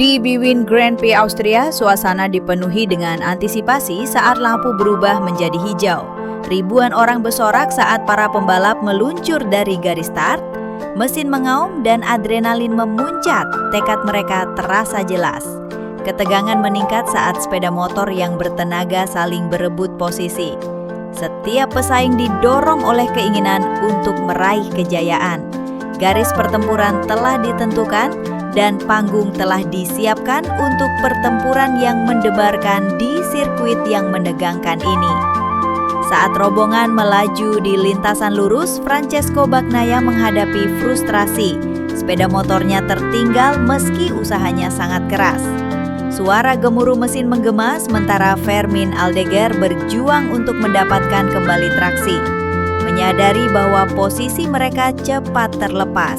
Di Bwin Grand Prix Austria, suasana dipenuhi dengan antisipasi saat lampu berubah menjadi hijau. Ribuan orang bersorak saat para pembalap meluncur dari garis start, mesin mengaum dan adrenalin memuncak, tekad mereka terasa jelas. Ketegangan meningkat saat sepeda motor yang bertenaga saling berebut posisi. Setiap pesaing didorong oleh keinginan untuk meraih kejayaan. Garis pertempuran telah ditentukan dan panggung telah disiapkan untuk pertempuran yang mendebarkan di sirkuit yang menegangkan ini. Saat rombongan melaju di lintasan lurus, Francesco Bagnaia menghadapi frustrasi. Sepeda motornya tertinggal meski usahanya sangat keras. Suara gemuruh mesin menggema sementara Fermin Aldeguer berjuang untuk mendapatkan kembali traksi. Menyadari bahwa posisi mereka cepat terlepas.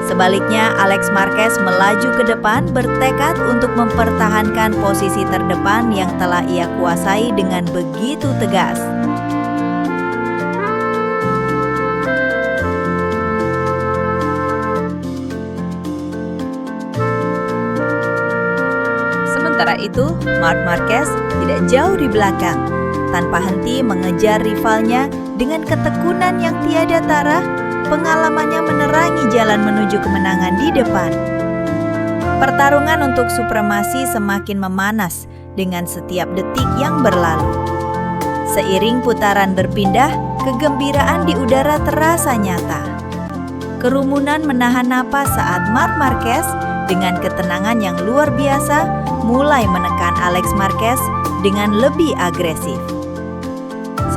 Sebaliknya, Alex Marquez melaju ke depan bertekad untuk mempertahankan posisi terdepan yang telah ia kuasai dengan begitu tegas. Sementara itu, Marc Marquez tidak jauh di belakang, tanpa henti mengejar rivalnya dengan ketekunan yang tiada tara. Pengalamannya menerangi jalan menuju kemenangan di depan. Pertarungan untuk supremasi semakin memanas dengan setiap detik yang berlalu. Seiring putaran berpindah, kegembiraan di udara terasa nyata. Kerumunan menahan napas saat Marc Marquez dengan ketenangan yang luar biasa mulai menekan Alex Marquez dengan lebih agresif.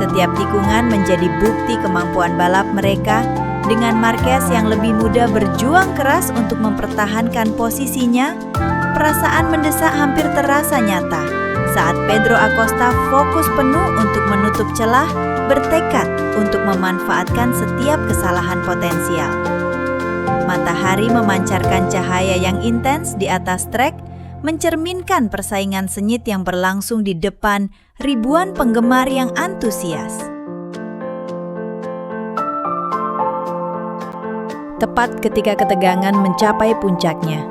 Setiap tikungan menjadi bukti kemampuan balap mereka. Dengan Marquez yang lebih muda berjuang keras untuk mempertahankan posisinya, perasaan mendesak hampir terasa nyata saat Pedro Acosta fokus penuh untuk menutup celah, bertekad untuk memanfaatkan setiap kesalahan potensial. Matahari memancarkan cahaya yang intens di atas trek, mencerminkan persaingan sengit yang berlangsung di depan ribuan penggemar yang antusias. Tepat ketika ketegangan mencapai puncaknya,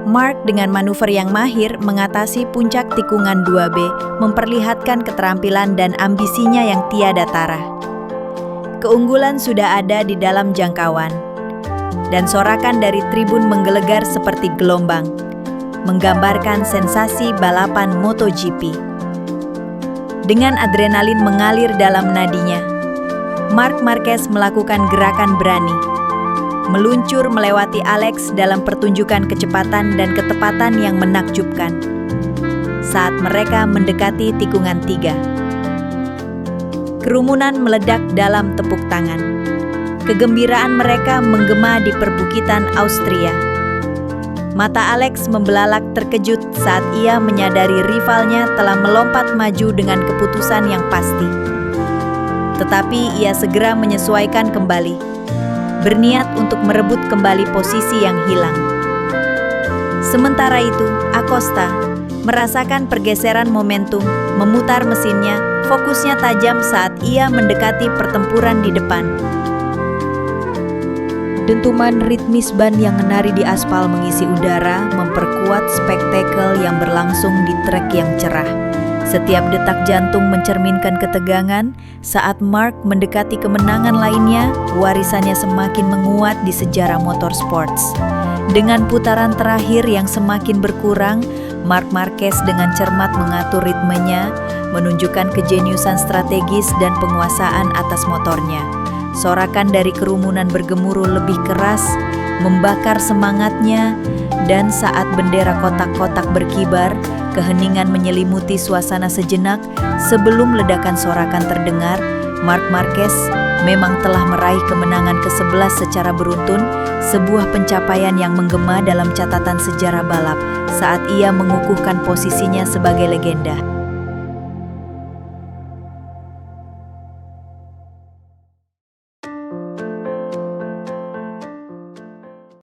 Marc dengan manuver yang mahir mengatasi puncak tikungan 2B, memperlihatkan keterampilan dan ambisinya yang tiada tara. Keunggulan sudah ada di dalam jangkauan, dan sorakan dari tribun menggelegar seperti gelombang, menggambarkan sensasi balapan MotoGP. Dengan adrenalin mengalir dalam nadinya, Marc Marquez melakukan gerakan berani, meluncur melewati Alex dalam pertunjukan kecepatan dan ketepatan yang menakjubkan. Saat mereka mendekati tikungan 3, kerumunan meledak dalam tepuk tangan. Kegembiraan mereka menggema di perbukitan Austria. Mata Alex membelalak terkejut saat ia menyadari rivalnya telah melompat maju dengan keputusan yang pasti. Tetapi ia segera menyesuaikan kembali, berniat untuk merebut kembali posisi yang hilang. Sementara itu, Acosta merasakan pergeseran momentum, memutar mesinnya, fokusnya tajam saat ia mendekati pertempuran di depan. Dentuman ritmis ban yang menari di aspal mengisi udara, memperkuat spektakel yang berlangsung di trek yang cerah. Setiap detak jantung mencerminkan ketegangan. Saat Marc mendekati kemenangan lainnya, warisannya semakin menguat di sejarah motorsports. Dengan putaran terakhir yang semakin berkurang, Marc Marquez dengan cermat mengatur ritmenya, menunjukkan kejeniusan strategis dan penguasaan atas motornya. Sorakan dari kerumunan bergemuruh lebih keras, membakar semangatnya, dan saat bendera kotak-kotak berkibar, keheningan menyelimuti suasana sejenak sebelum ledakan sorakan terdengar. Marc Marquez memang telah meraih kemenangan ke-11 secara beruntun, sebuah pencapaian yang menggema dalam catatan sejarah balap saat ia mengukuhkan posisinya sebagai legenda.